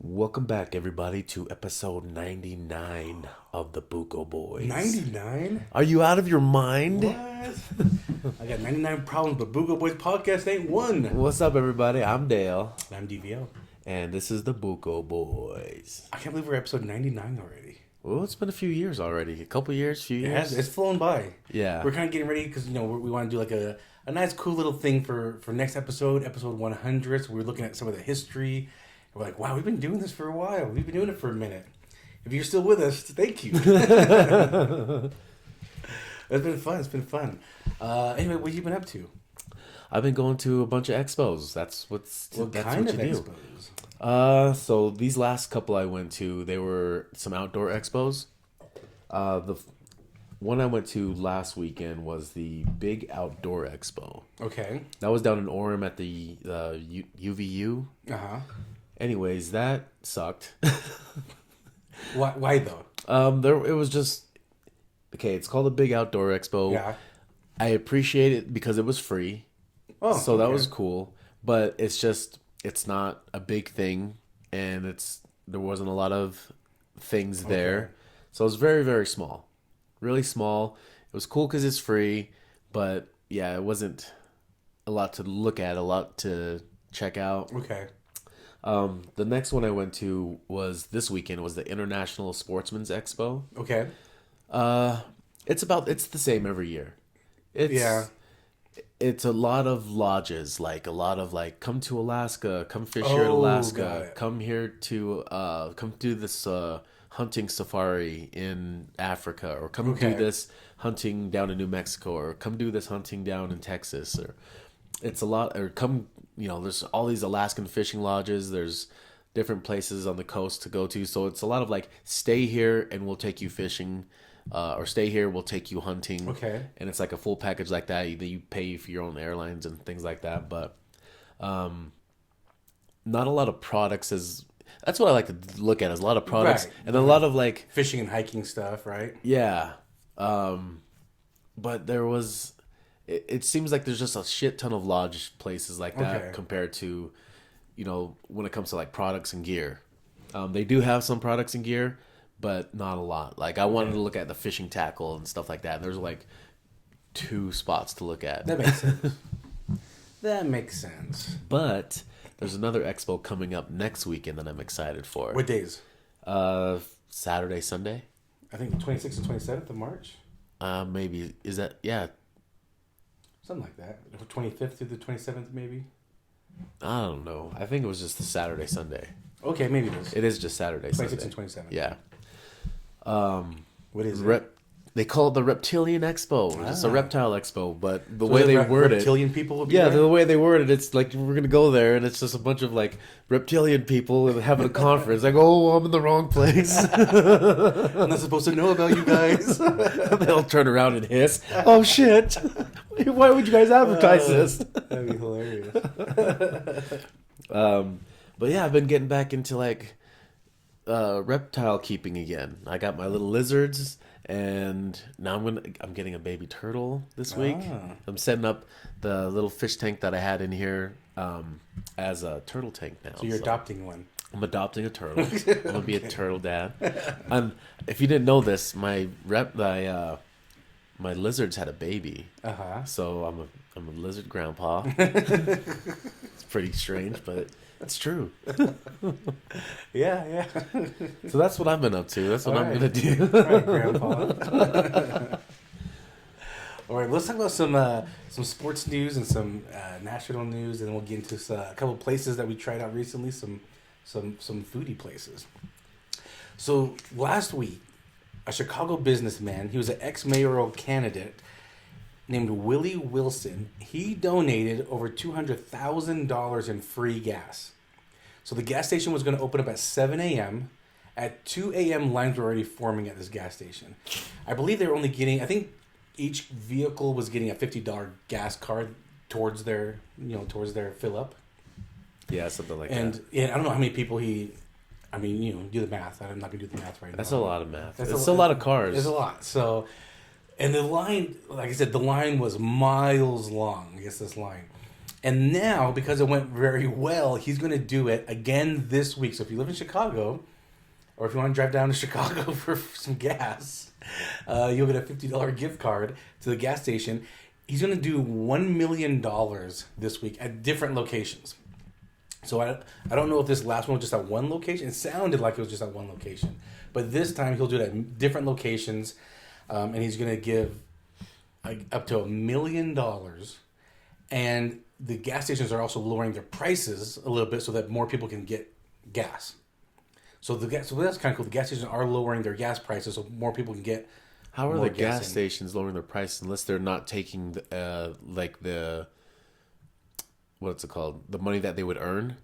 Welcome back, everybody, to episode 99 of the Buko Boys. 99? Are you out of your mind? What? I got 99 problems, but Buko Boys podcast ain't one. What's up, everybody? I'm Dale. And I'm DVO. And this is the Buko Boys. I can't believe we're episode 99 already. Well, it's been a few years already. A couple years, few years. It's flown by. Yeah. We're kind of getting ready because, we want to do like a nice, cool little thing for next episode 100. So we're looking at some of the history. We're like, wow, we've been doing this for a while. We've been doing it for a minute. If you're still with us, thank you. It's been fun. It's been fun. Anyway, what have you been up to? I've been going to a bunch of expos. That's what you do. Expos? So these last couple I went to, they were some outdoor expos. The one I went to last weekend was the Big Outdoor Expo. Okay. That was down in Orem at the UVU. Uh-huh. Anyways, that sucked. Why though? It was just okay. It's called the Big Outdoor Expo. Yeah. I appreciate it because it was free. Oh, so that okay. was cool. But it's not a big thing, and there wasn't a lot of things there. Okay. So it was very, very small, really small. It was cool because it's free, but yeah, it wasn't a lot to look at, a lot to check out. Okay. The next one I went to was this weekend was the International Sportsman's Expo. Okay. It's the same every year. It's a lot of lodges, like a lot of like come to Alaska, come fish here in Alaska, come here to come do this hunting safari in Africa, or come do this hunting down in New Mexico, or come do this hunting down in Texas, or it's a lot, or come, there's all these Alaskan fishing lodges, there's different places on the coast to go to, so it's a lot of like, stay here and we'll take you fishing, or stay here, we'll take you hunting. Okay. And it's like a full package like that. You pay for your own airlines and things like that, but not a lot of products that's what I like to look at, is a lot of products, right. And a lot of like fishing and hiking stuff, right? Yeah. But there was, it seems like there's just a shit ton of lodge places like that compared to, when it comes to like products and gear. They do have some products and gear, but not a lot. Like I wanted to look at the fishing tackle and stuff like that. And there's like 2 spots to look at. That makes sense. That makes sense. But there's another expo coming up next weekend that I'm excited for. What days? Saturday, Sunday. I think the 26th and 27th of March. Maybe. Is that, yeah. Something like that. 25th through the 27th, maybe? I don't know. I think it was just the Saturday, Sunday. Okay, maybe it is. It is just Saturday, 26th Sunday. 26th and 27th. Yeah. What is it? They call it the Reptilian Expo. It's a reptile expo, but the way they word it, reptilian people would be yeah, there? the way they word it, it's like we're gonna go there, and it's just a bunch of like reptilian people having a conference. Like, oh, I'm in the wrong place. I'm not supposed to know about you guys. They'll turn around and hiss. Oh shit! Why would you guys advertise this? That'd be hilarious. But yeah, I've been getting back into like reptile keeping again. I got my little lizards. And now I'm getting a baby turtle this week. I'm setting up the little fish tank that I had in here as a turtle tank now. So you're adopting one. I'm adopting a turtle. I'm gonna be a turtle dad. If you didn't know this, my lizards had a baby. So I'm a lizard grandpa. It's pretty strange, but it's true. Yeah. So that's what I've been up to. That's what I'm gonna do. All right, Grandpa. All right, let's talk about some sports news and some national news, and then we'll get into a couple of places that we tried out recently. Some foodie places. So last week, a Chicago businessman, he was an ex-mayoral candidate named Willie Wilson. He donated over $200,000 in free gas. So the gas station was going to open up at 7 a.m. At 2 a.m., lines were already forming at this gas station. I believe they were only getting, I think each vehicle was getting a $50 gas card towards their fill up. Yeah, something like and, that. And I don't know how many people do the math. I'm not going to do the math right now. That's a lot of math. It's a lot of cars. It's a lot. So, and the line, like I said, the line was miles long. I guess this line. And now, because it went very well, he's going to do it again this week. So if you live in Chicago, or if you want to drive down to Chicago for some gas, you'll get a $50 gift card to the gas station. He's going to do $1 million this week at different locations. So I don't know if this last one was just at one location. It sounded like it was just at one location. But this time he'll do it at different locations. And he's going to give up to $1 million. And the gas stations are also lowering their prices a little bit so that more people can get gas. So that's kind of cool. The gas stations are lowering their gas prices so more people can get. How are the gas stations lowering their price unless they're not taking what's it called? The money that they would earn?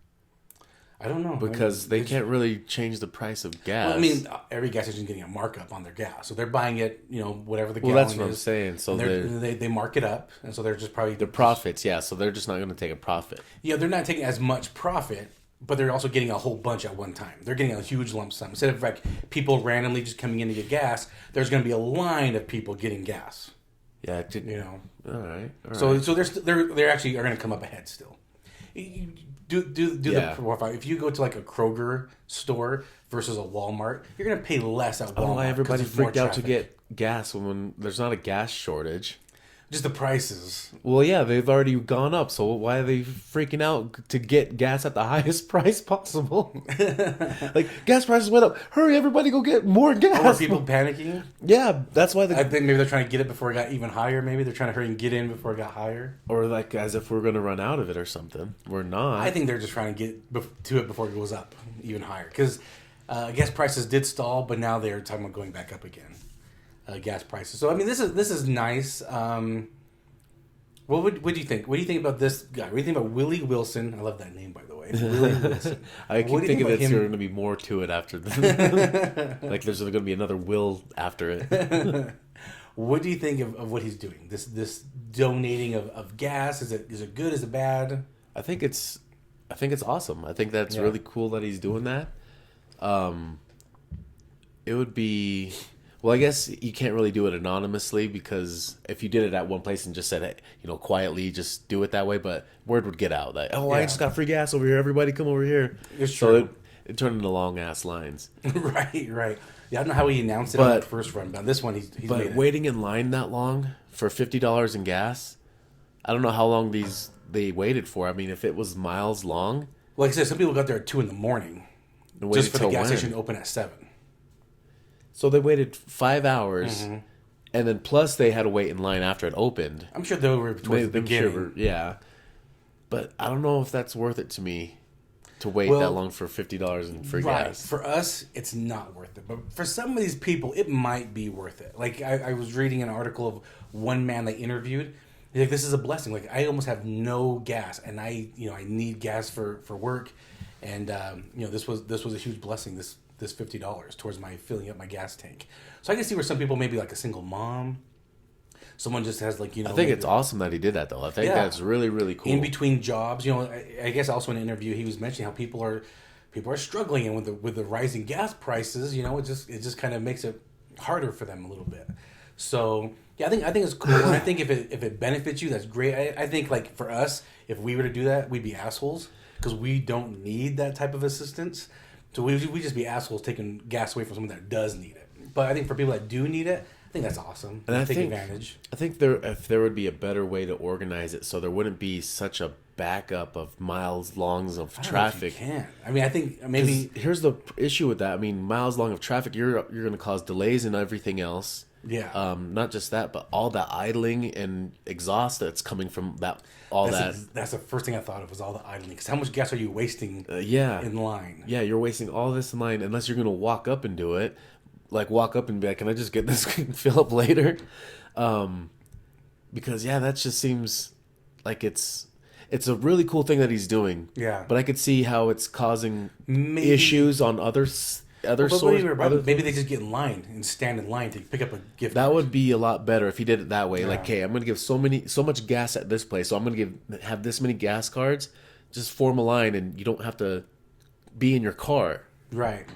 I don't know. Because they can't really change the price of gas. Well, I mean, every gas station is getting a markup on their gas. So they're buying it, whatever the gallon is. Well, that's what I'm saying. So they mark it up. And so they're just probably... The profits, yeah. So they're just not going to take a profit. Yeah, they're not taking as much profit, but they're also getting a whole bunch at one time. They're getting a huge lump sum. Instead of people randomly just coming in to get gas, there's going to be a line of people getting gas. Yeah, All right. So they're actually are going to come up ahead still. Do the profile. If you go to like a Kroger store versus a Walmart, you're going to pay less at Walmart. Oh, why everybody freaked out to get gas when there's not a gas shortage? Just the prices. Well, yeah, they've already gone up, so why are they freaking out to get gas at the highest price possible? Like, gas prices went up. Hurry, everybody go get more gas. Are people panicking? Yeah, that's why I think maybe they're trying to get it before it got even higher. Maybe they're trying to hurry and get in before it got higher. Or like as if we're going to run out of it or something. We're not. I think they're just trying to get to it before it goes up even higher. Because gas prices did stall, but now they're talking about going back up again. Gas prices. So I mean, this is nice. What do you think? What do you think about this guy? What do you think about Willie Wilson? I love that name, by the way. Willie Wilson. I keep thinking that there's going to be more to it after this. Like there's going to be another Will after it. What do you think of what he's doing? This donating of gas. Is it good? Is it bad? I think it's awesome. I think that's really cool that he's doing that. It would be. Well, I guess you can't really do it anonymously because if you did it at one place and just said it, quietly, just do it that way, but word would get out that, I just got free gas over here. Everybody come over here. It's true. So it turned into long-ass lines. Right. Yeah, I don't know how he announced it on the first run, but on this one, he's But made it. Waiting in line that long for $50 in gas, I don't know how long they waited for. I mean, if it was miles long. Like I said, some people got there at 2 a.m. just for the gas station to open at 7. So they waited 5 hours, and then plus they had to wait in line after it opened. I'm sure they were towards the beginning. Yeah. But I don't know if that's worth it to me to wait that long for $50 in free gas. For us, it's not worth it. But for some of these people, it might be worth it. Like, I was reading an article of one man they interviewed. He's like, this is a blessing. Like, I almost have no gas, and I need gas for work. And, this was a huge blessing, this $50 towards my filling up my gas tank. So I can see where some people, maybe like a single mom, someone just has like, I think it's awesome that he did that though. I think that's really, really cool. In between jobs, I guess also in an interview he was mentioning how people are struggling, and with the rising gas prices, it just kind of makes it harder for them a little bit. So yeah, I think it's cool. And I think if it benefits you, that's great. I think like for us, if we were to do that, we'd be assholes because we don't need that type of assistance. So we just be assholes taking gas away from someone that does need it. But I think for people that do need it, I think that's awesome. And take advantage. I think if there would be a better way to organize it so there wouldn't be such a backup of miles longs of traffic. I don't know if you can. I mean, I think maybe... Here's the issue with that. I mean, miles long of traffic, you're going to cause delays and everything else. Yeah. Not just that, but all that idling and exhaust that's coming from that. That's the first thing I thought of was all the idling. Because how much gas are you wasting in line? Yeah, you're wasting all this in line unless you're going to walk up and do it. Like, walk up and be like, can I just get this and fill up later? Because, that just seems like it's a really cool thing that he's doing. Yeah. But I could see how it's causing issues on other sources. Maybe they just get in line and stand in line to pick up a gift. That would be a lot better if he did it that way. Yeah. Like, hey, I'm going to give so much gas at this place, so I'm going to have this many gas cards. Just form a line, and you don't have to be in your car. Right.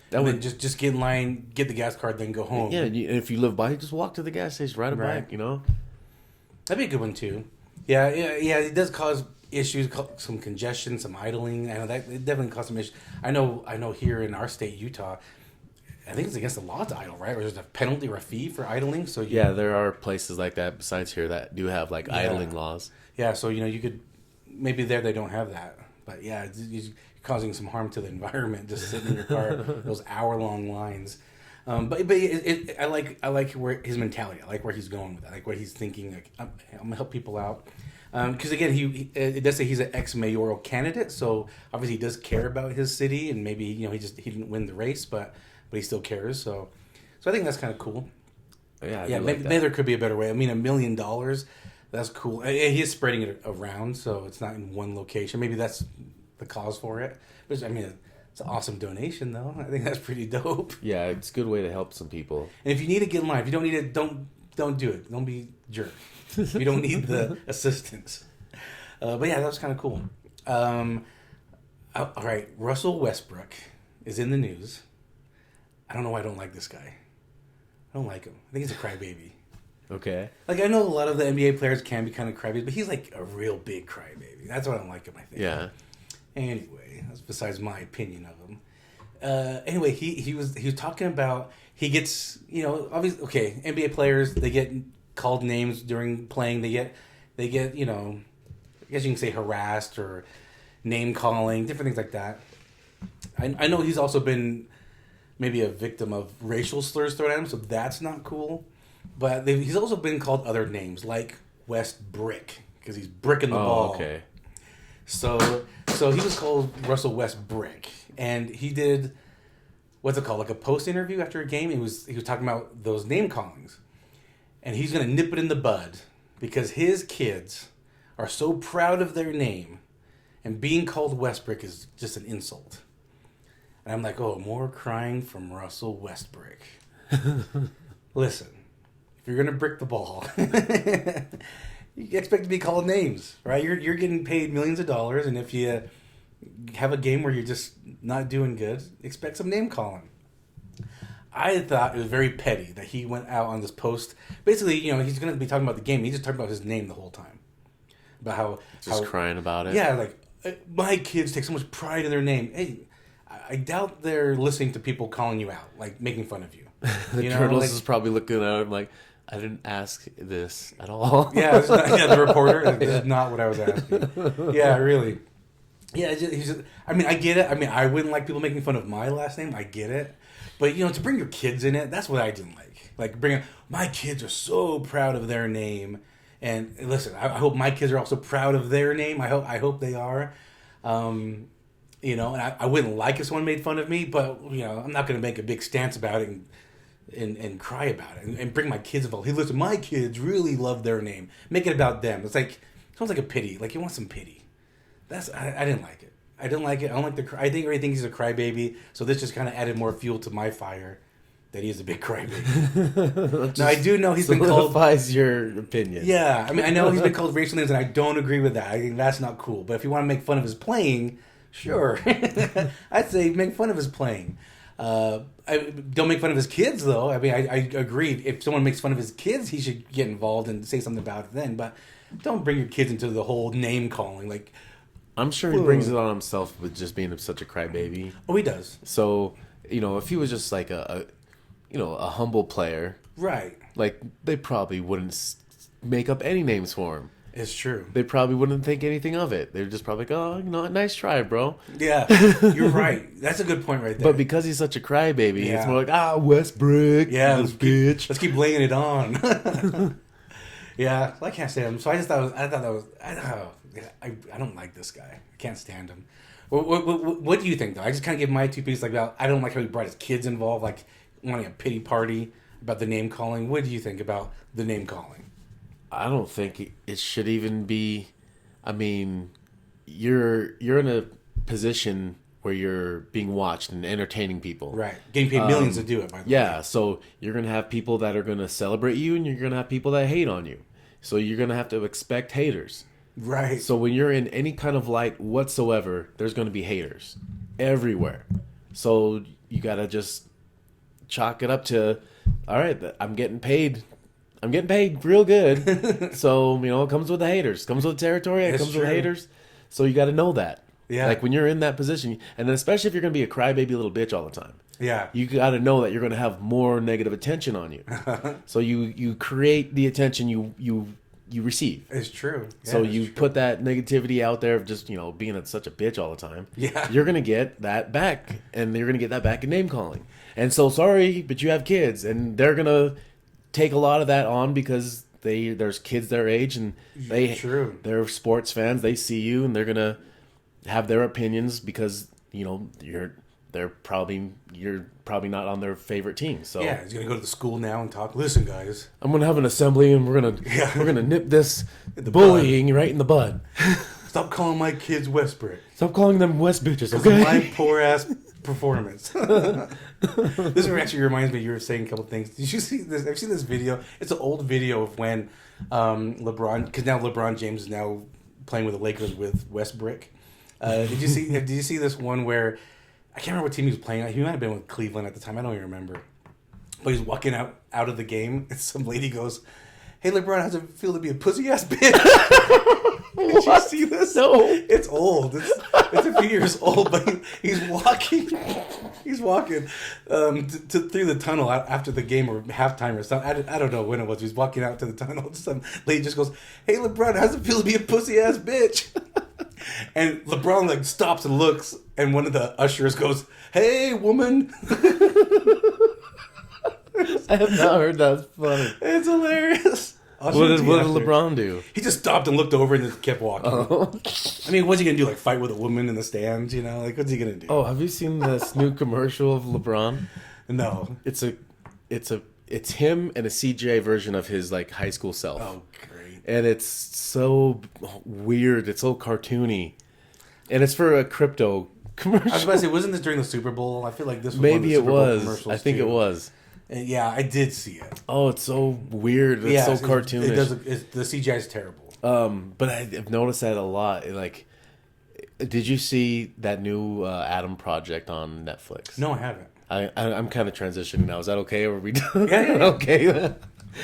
Then just get in line, get the gas card, then go home. Yeah, and if you live by, just walk to the gas station, ride a bike. That'd be a good one too. Yeah, it does cause issues, some congestion, some idling. I know that it definitely causes some issues. I know here in our state, Utah, I think it's against the law to idle, right? Or there's a penalty or a fee for idling. So yeah, there are places like that besides here that do have like idling laws. Yeah, so you could maybe there they don't have that, but yeah, you're causing some harm to the environment just sitting in your car those hour-long lines. I like where his mentality. I like where he's going with that. I like what he's thinking. Like I'm gonna help people out. Because again, it does say he's an ex-mayoral candidate, so obviously he does care about his city, and maybe he didn't win the race, but he still cares. So I think that's kind of cool. Yeah, maybe there could be a better way. I mean, $1 million, that's cool. He is spreading it around, so it's not in one location. Maybe that's the cause for it. But I mean, it's an awesome donation, though. I think that's pretty dope. Yeah, it's a good way to help some people. And if you need to get in line, if you don't need it, don't do it. Don't be a jerk. You don't need the assistance. But yeah, that was kind of cool. All right, Russell Westbrook is in the news. I don't know why I don't like this guy. I don't like him. I think he's a crybaby. Okay. Like, I know a lot of the NBA players can be kind of crybabies, but he's like a real big crybaby. That's why I don't like him, I think. Yeah. Anyway, that's besides my opinion of him. Anyway, he was talking about he gets, obviously, okay, NBA players, they get called names during playing. They get I guess you can say harassed or name calling, different things like that. I know he's also been maybe a victim of racial slurs thrown at him, so that's not cool. But he's also been called other names, like Westbrick, because he's bricking the ball. Okay. So he was called Russell Westbrick, and he did, what's it called, like a post interview after a game. He was talking about those name callings, and he's gonna nip it in the bud because his kids are so proud of their name, and being called Westbrick is just an insult. And I'm like, oh, more crying from Russell Westbrick. Listen, if you're gonna brick the ball, you expect to be called names, right? You're getting paid millions of dollars, and if you have a game where you're just not doing good, expect some name calling. I thought it was very petty that he went out on this post. Basically, he's going to be talking about the game. He's just talking about his name the whole time. About how crying about it. Yeah, like, my kids take so much pride in their name. Hey, I doubt they're listening to people calling you out, like making fun of you. The journalist is probably looking at him like, I didn't ask this at all. Yeah, the reporter. This is not what I was asking. Yeah, really. Yeah, I mean, I get it. I mean, I wouldn't like people making fun of my last name. I get it. But, to bring your kids in it, that's what I didn't like. Like, my kids are so proud of their name. And listen, I hope my kids are also proud of their name. I hope they are. And I wouldn't like if someone made fun of me, but, I'm not going to make a big stance about it and cry about it and bring my kids involved. Hey, listen, my kids really love their name. Make it about them. It's like, sounds like a pity. Like, you want some pity. I didn't like it. I don't like I think everybody thinks he's a crybaby, so this just kind of added more fuel to my fire that he is a big crybaby. Now, I do know he's been called... solidifies your opinion. Yeah, I mean, I know he's been called racial names, and I don't agree with that. I think that's not cool. But if you want to make fun of his playing, sure. I'd say make fun of his playing. Don't make fun of his kids, though. I mean, I agree. If someone makes fun of his kids, he should get involved and say something about it then. But don't bring your kids into the whole name calling. Like, I'm sure he brings it on himself with just being such a crybaby. Oh, he does. So, if he was just like a humble player, right? Like, they probably wouldn't make up any names for him. It's true. They probably wouldn't think anything of it. They're just probably like, oh, nice try, bro. Yeah, you're right. That's a good point right there. But because he's such a crybaby, it's more like, Westbrick, bitch. Let's keep laying it on. Yeah, I can't stand him. So I don't like this guy. I can't stand him. What do you think, though? I just kind of give my 2 pieces. Like, I don't like how he brought his kids involved, like wanting a pity party about the name calling. What do you think about the name calling? I don't think it should even be. I mean, you're in a position where you're being watched and entertaining people. Right. Getting paid millions to do it, by the way. Yeah, so you're going to have people that are going to celebrate you, and you're going to have people that hate on you. So you're going to have to expect haters. Right. So when you're in any kind of light whatsoever, there's going to be haters everywhere. So you got to just chalk it up to, all right, I'm getting paid I'm getting paid real good. So, it comes with the haters. Comes with the territory. It comes with haters. So you got to know that. Yeah. Like when you're in that position, and then especially if you're going to be a crybaby little bitch all the time. Yeah. You got to know that you're going to have more negative attention on you. So you create the attention you receive. It's true. Yeah, so you put that negativity out there of just, being such a bitch all the time. Yeah. You're going to get that back. And you're going to get that back in name calling. And so, sorry, but you have kids. And they're going to take a lot of that on because there's kids their age. And they're sports fans. They see you and they're going to have their opinions because, you're probably not on their favorite team. So yeah, he's gonna go to the school now and talk. Listen, guys, I'm gonna have an assembly and we're gonna nip this bullying right in the bud. Stop calling my kids Westbrick. Stop calling them West bitches. Okay. Of my poor ass performance. This actually reminds me. You were saying a couple things. Did you see this? I've seen this video. It's an old video of when LeBron, because now LeBron James is now playing with the Lakers with Westbrick. Did you see this one where? I can't remember what team he was playing. He might have been with Cleveland at the time. I don't even remember. But he's walking out of the game, and some lady goes, "Hey, LeBron, how's it feel to be a pussy ass bitch?" Did you see this? No. It's old. It's a few years old, but he's walking. He's walking through the tunnel after the game or halftime or something. I don't know when it was. He's walking out to the tunnel. Some lady just goes, "Hey, LeBron, how's it feel to be a pussy ass bitch?" And LeBron stops and looks, and one of the ushers goes, "Hey, woman." I have not heard that. It's funny. It's hilarious. What did LeBron do? He just stopped and looked over and just kept walking. Oh. I mean, what's he gonna do? Fight with a woman in the stands? What's he gonna do? Oh, have you seen this new commercial of LeBron? No. It's him and a CGI version of his high school self. Oh, great. And it's so weird. It's so cartoony. And it's for a crypto commercial. I was about to say, wasn't this during the Super Bowl? I feel like this was Maybe one of the it Super Bowl was. commercials, I think too. it was. Yeah, I did see it. Oh, it's so weird. It's so cartoonish. The CGI is terrible. But I've noticed that a lot. Did you see that new Adam project on Netflix? No, I haven't. I'm kind of transitioning now. Is that okay? Or are we done? Yeah. Okay.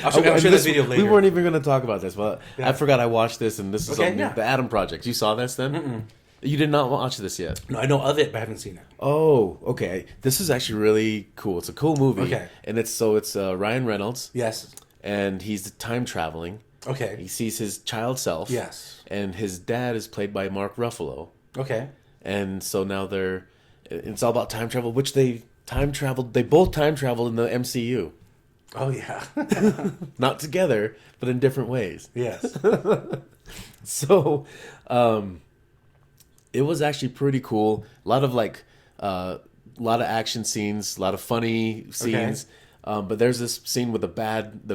I'll show the video later. We weren't even going to talk about this, but I forgot I watched this, and this is the Adam Project. You saw this then? Mm-mm. You did not watch this yet? No, I know of it, but I haven't seen it. Oh, okay. This is actually really cool. It's a cool movie. Okay. And it's Ryan Reynolds. Yes. And he's time traveling. Okay. He sees his child self. Yes. And his dad is played by Mark Ruffalo. Okay. And so now it's all about time travel, which they both time traveled in the MCU. Oh, yeah. Not together, but in different ways. Yes. So, it was actually pretty cool. A lot of action scenes, a lot of funny scenes. Okay. But there's this scene with the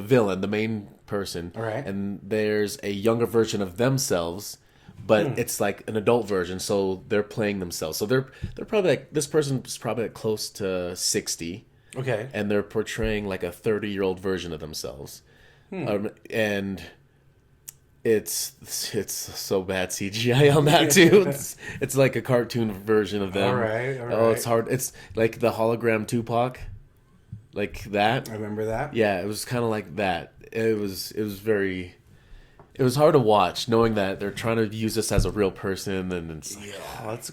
villain, the main person. All right. And there's a younger version of themselves, but it's an adult version, so they're playing themselves. So they're probably this person's probably close to 60. Okay. And they're portraying a 30-year-old version of themselves. And it's so bad CGI on that too. It's like a cartoon version of them. All right. Oh, it's hard. It's like the hologram Tupac. Like that. I remember that. Yeah, it was kind of like that. It was hard to watch knowing that they're trying to use this as a real person, and it's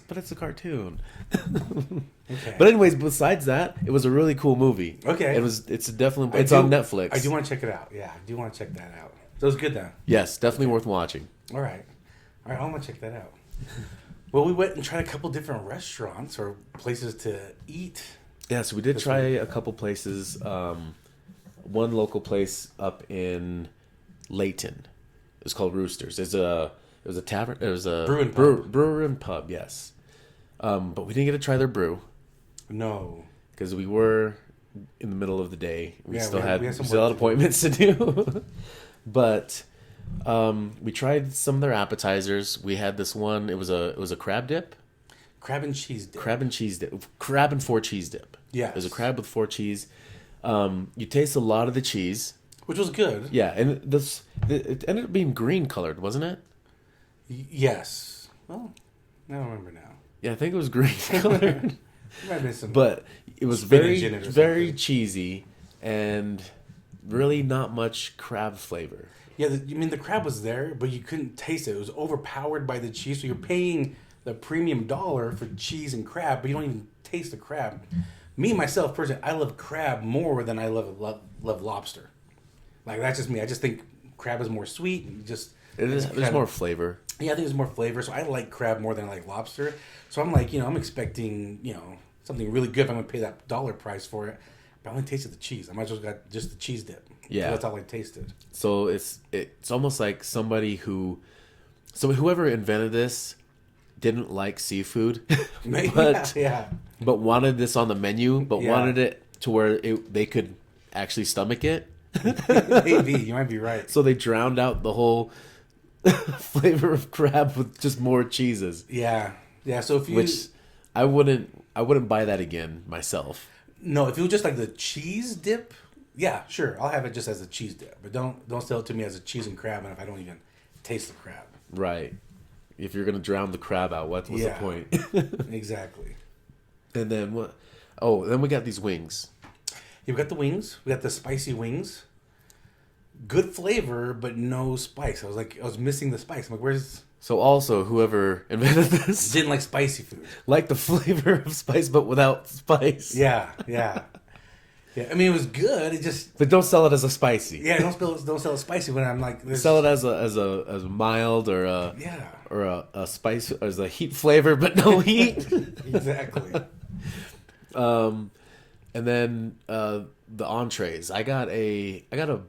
but it's a cartoon. Okay. But anyways, besides that, it was a really cool movie. Okay. It's definitely on Netflix. I do want to check it out. Yeah, I do want to check that out. So it's good then. Yes, definitely worth watching. All right, I'm gonna check that out. Well, we went and tried a couple different restaurants or places to eat. Yeah, so we did try a couple places. One local place up in Layton. It was called Roosters. It was a tavern. It was a brewer and pub. Yes, but we didn't get to try their brew. No, because we were in the middle of the day. We still had appointments to do. But we tried some of their appetizers. We had this one. It was a crab dip. Crab and cheese dip. Crab and 4 cheese dip. Yeah. It was a crab with 4 cheese. You taste a lot of the cheese. Which was good. Yeah, and it ended up being green colored, wasn't it? Yes. Well, I don't remember now. Yeah, I think it was green colored. Might have been some but it was very cheesy, and really not much crab flavor. Yeah, the crab was there, but you couldn't taste it. It was overpowered by the cheese. So you're paying the premium dollar for cheese and crab, but you don't even taste the crab. Me, myself, personally, I love crab more than I love lobster. Like, that's just me. I just think crab is more sweet. And There's more flavor. Yeah, I think there's more flavor. So I like crab more than I like lobster. So I'm like, I'm expecting, something really good if I'm going to pay that dollar price for it. But I only tasted the cheese. I might as well got just the cheese dip. Yeah. That's all I tasted. So it's almost like whoever invented this didn't like seafood, but wanted this on the menu, but wanted it to where they could actually stomach it. Maybe, you might be right. So they drowned out the whole flavor of crab with just more cheeses. Yeah. So which I wouldn't buy that again myself. No, if it was just like the cheese dip, yeah, sure, I'll have it just as a cheese dip. But don't sell it to me as a cheese and crab, and if I don't even taste the crab. Right. If you're gonna drown the crab out, what's the point? Exactly. And then what? Oh, then we got these wings. Yeah, we got the wings. We got the spicy wings. Good flavor, but no spice. I was missing the spice. I'm like, where's... So also, whoever invented this... Didn't like spicy food. Like the flavor of spice, but without spice. Yeah. I mean, it was good. It just... But don't sell it as a spicy. Yeah, don't sell it spicy when I'm like... Sell it as a mild or a spice, as a heat flavor, but no heat. Exactly. And then the entrees. I got a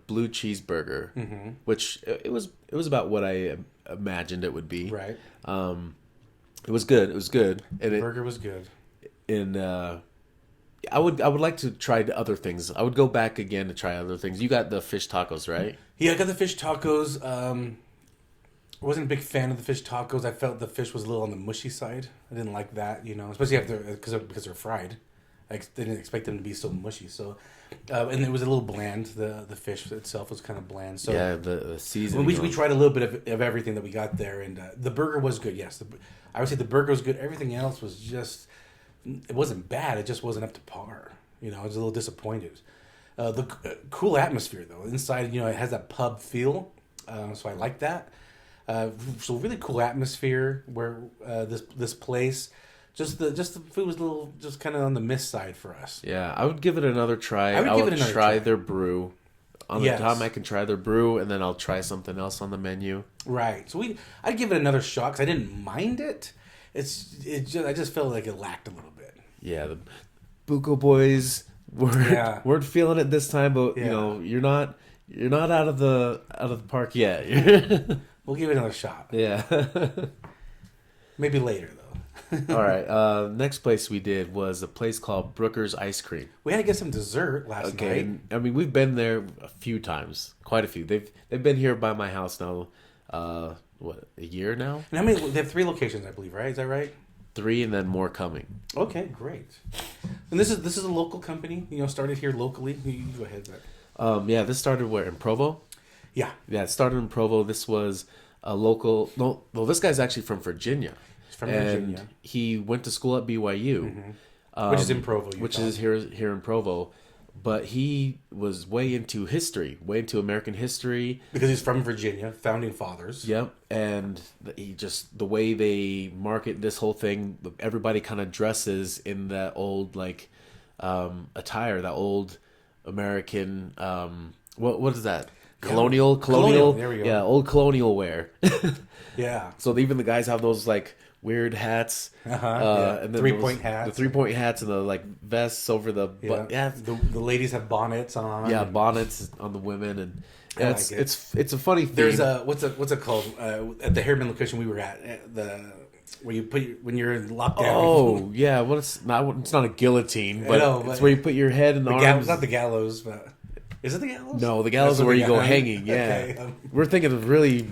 blue cheeseburger, which it was about what I imagined it would be. Right. It was good. And the burger was good. And I would like to try other things. I would go back again to try other things. You got the fish tacos, right? Yeah, I got the fish tacos. I wasn't a big fan of the fish tacos. I felt the fish was a little on the mushy side. I didn't like that, especially because they're fried. I didn't expect them to be so mushy. So, and it was a little bland. The fish itself was kind of bland. So yeah, the seasoning. We tried a little bit of everything that we got there, and the burger was good. Yes, I would say the burger was good. Everything else was just, it wasn't bad. It just wasn't up to par. I was a little disappointed. The cool atmosphere though inside, it has that pub feel, so I like that. So really cool atmosphere where this place. Just the food was a little just kind of on the miss side for us. Yeah, I would give it another try. I would try their brew. On the time I can try their brew, and then I'll try something else on the menu. Right. So I'd give it another shot because I didn't mind it. I just felt like it lacked a little bit. Yeah, the Buko Boys weren't feeling it this time, but you're not out of the park yet. We'll give it another shot. Yeah. Maybe later though. All right. Next place we did was a place called Brooker's Ice Cream. We had to get some dessert last night. And, I mean, we've been there a few times, quite a few. They've been here by my house now. A year now? And how many? They have 3 locations, I believe. Right? Is that right? 3, and then more coming. Okay, great. And this is a local company. Started here locally. You go ahead. Yeah, this started where, in Provo? Yeah. Yeah, it started in Provo. This was a local. No, well, this guy's actually from Virginia. From Virginia. He went to school at BYU, which is in Provo. Which is here in Provo, but he was way into history, way into American history because he's from Virginia, founding fathers. Yep, and the way they market this whole thing, everybody kind of dresses in that old attire, that old American. What is that? Colonial. There we go. Yeah, old colonial wear. Yeah. So even the guys have those weird hats, and then 3-point hats, the 3-point hats, and the vests over the. The ladies have bonnets on. Yeah, bonnets on the women, and it's a funny thing. There's what's it called at the Harriman location we were at where you put when you're in lockdown. Oh yeah, it's not a guillotine, but it's where you put your head in the arms. Not the gallows, but is it the gallows? No, the gallows is where you go hanging. Yeah, okay. We're thinking of really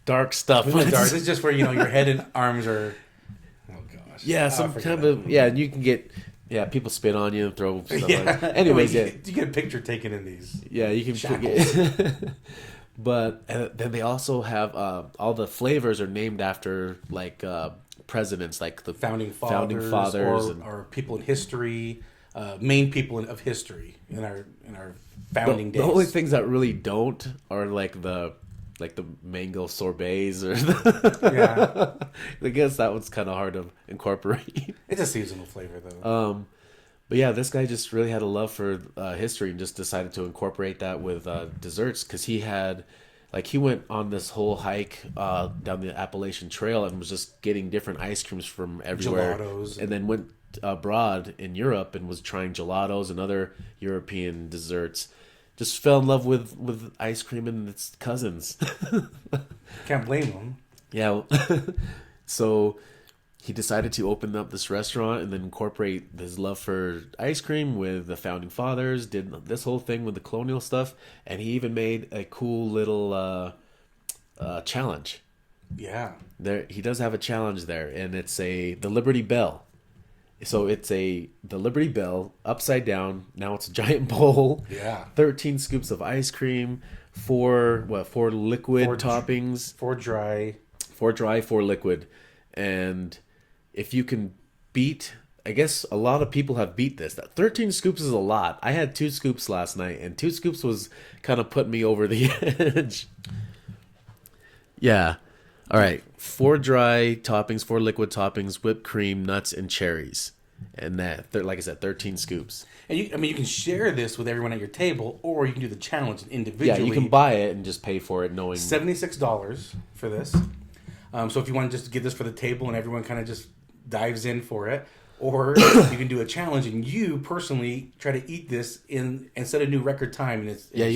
dark stuff. This is just where your head and arms are. Oh gosh. Yeah, some kind of you can get people spit on you and throw stuff. Anyways, you get a picture taken in these. Yeah, you can. But then they also have all the flavors are named after presidents, like the founding fathers or people in history. main people of history in our founding days. The only things that really don't are like the mango sorbets or I guess that one's kind of hard to incorporate. It's a seasonal flavor though. But yeah, this guy just really had a love for history and just decided to incorporate that with desserts because he went on this whole hike down the Appalachian Trail and was just getting different ice creams from everywhere. Gelatos. And then went abroad in Europe and was trying gelatos and other European desserts. Just fell in love with ice cream and its cousins. Can't blame him. Yeah. So he decided to open up this restaurant and then incorporate his love for ice cream with the founding fathers, did this whole thing with the Colonial stuff, and he even made a cool little challenge. Yeah. He does have a challenge there, and it's the Liberty Bell. So it's the Liberty Bell upside down. Now it's a giant bowl. Yeah. 13 scoops of ice cream, four liquid toppings. 4 dry. 4 dry, 4 liquid. And if you can beat, I guess a lot of people have beat this. That 13 scoops is a lot. I had 2 scoops last night, and 2 scoops was kind of putting me over the edge. Yeah. All right, 4 dry toppings, 4 liquid toppings, whipped cream, nuts, and cherries, and that, like I said, 13 scoops. And you can share this with everyone at your table, or you can do the challenge individually. Yeah, you can buy it and just pay for it, knowing $76 for this. So if you want to just get this for the table and everyone kind of just dives in for it, or you can do a challenge and you personally try to eat this and set a new record time, and it's free.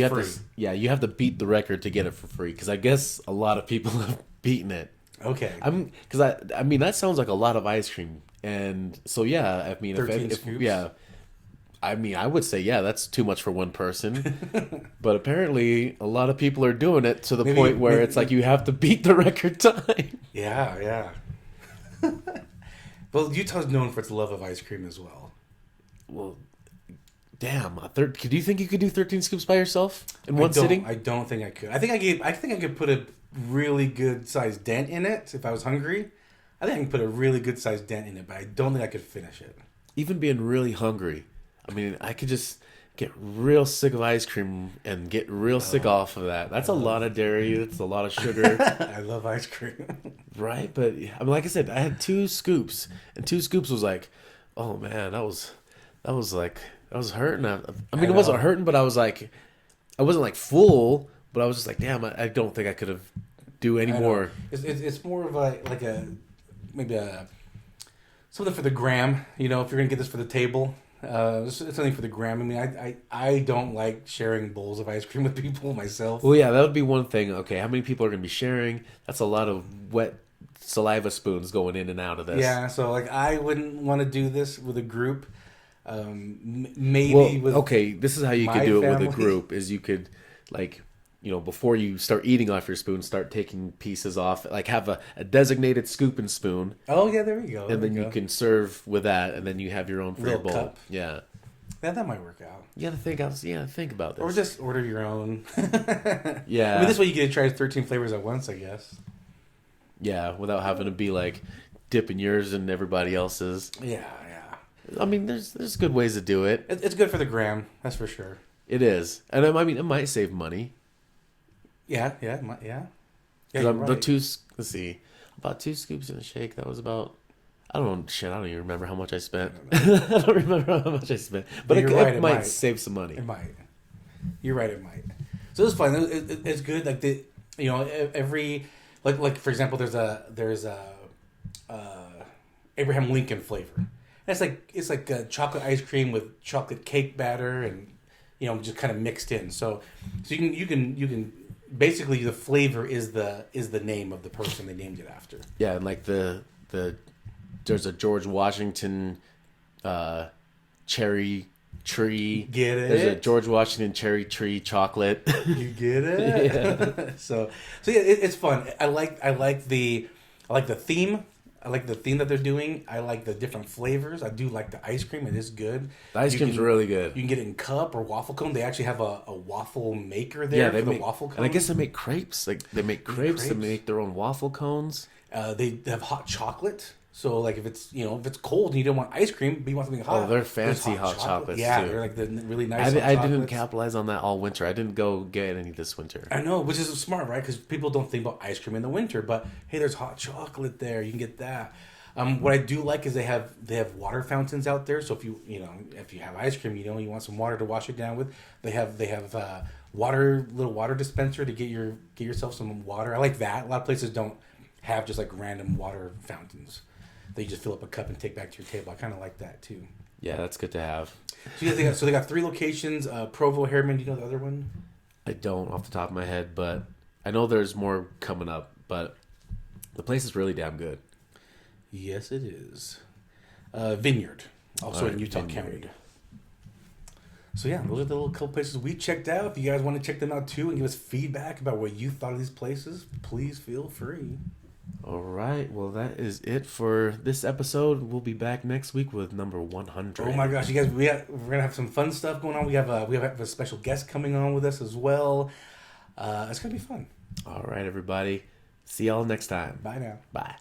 You have to beat the record to get it for free because I guess a lot of people have beaten it. Okay. Because I mean that sounds like a lot of ice cream, and so yeah, I mean 13 scoops? Yeah, I mean I would say that's too much for one person, but apparently a lot of people are doing it to the point where it's like you have to beat the record time. Yeah. Well, Utah's known for its love of ice cream as well. Well, damn, do you think you could do 13 scoops by yourself in one sitting? I don't think I could. I think I could put a really good sized dent in it if I was hungry. I think I can put a really good sized dent in it, but I don't think I could finish it. Even being really hungry, I mean, I could just get real sick of ice cream and get real sick off of that. That's a lot of dairy. That's a lot of sugar. I love ice cream. Right, but I mean, like I said, I had 2 scoops, and 2 scoops was like, oh man, that was hurting. I mean, it wasn't hurting, but I was like, I wasn't like full, but I was just like, damn, I don't think I could have do any more. It's more of maybe something for the gram. You know, if you're gonna get this for the table, it's something for the gram. I mean, I don't like sharing bowls of ice cream with people myself. Well, yeah, that would be one thing. Okay, how many people are gonna be sharing? That's a lot of wet saliva spoons going in and out of this. Yeah, so like I wouldn't want to do this with a group. Maybe with okay, this is how you could do it with a group. Is you could before you start eating off your spoon, start taking pieces off. Like have a designated scoop and spoon. Oh yeah, there we go. And then you can serve with that, and then you have your own for your bowl. Cup. Yeah. Yeah, that might work out. You gotta think about this. Or just order your own. Yeah. I mean, this way you get to try 13 flavors at once, I guess. Yeah, without having to be like dipping yours and everybody else's. Yeah. I mean, there's good ways to do it. It's good for the gram, that's for sure. It is, and I mean, it might save money. Yeah. It might, yeah. You're right. Let's see, about 2 scoops in a shake. That was about. I don't even remember how much I spent. I don't remember how much I spent, but it might save some money. It might. You're right. It might. So it's fun. It's good. Like every like for example, there's a Abraham Lincoln flavor. It's like chocolate ice cream with chocolate cake batter and just kind of mixed in. So you can basically the flavor is the name of the person they named it after. Yeah, and like there's a George Washington cherry tree. Get it? There's a George Washington cherry tree chocolate. You get it? Yeah. So yeah, it's fun. I like the theme. I like the theme that they're doing. I like the different flavors. I do like the ice cream. It is good. The ice cream's really good. You can get it in cup or waffle cone. They actually have a waffle maker there for the waffle cone. And I guess they make crepes. Like they make crepes. They make their own waffle cones. They have hot chocolate. So like if it's cold and you don't want ice cream, but you want something hot. Oh, they're fancy hot chocolates Yeah, too. they're like the really nice. I didn't capitalize on that all winter. I didn't go get any this winter. I know, which is smart, right? Because people don't think about ice cream in the winter, but hey, there's hot chocolate there. You can get that. What I do like is they have water fountains out there. So if you have ice cream, you want some water to wash it down with. They have little water dispenser to get yourself some water. I like that. A lot of places don't have just like random water fountains that you just fill up a cup and take back to your table. I kind of like that too. Yeah, that's good to have. So they got 3 locations. Provo, Harriman. Do you know the other one? I don't off the top of my head, but I know there's more coming up. But the place is really damn good. Yes, it is. Vineyard, also in Utah County. So yeah, those are the little couple places we checked out. If you guys want to check them out too and give us feedback about what you thought of these places, please feel free. All right. Well, that is it for this episode. We'll be back next week with number 100. Oh my gosh, you guys, we're gonna have some fun stuff going on. We have a special guest coming on with us as well. It's gonna be fun. All right, everybody. See y'all next time. Bye now. Bye.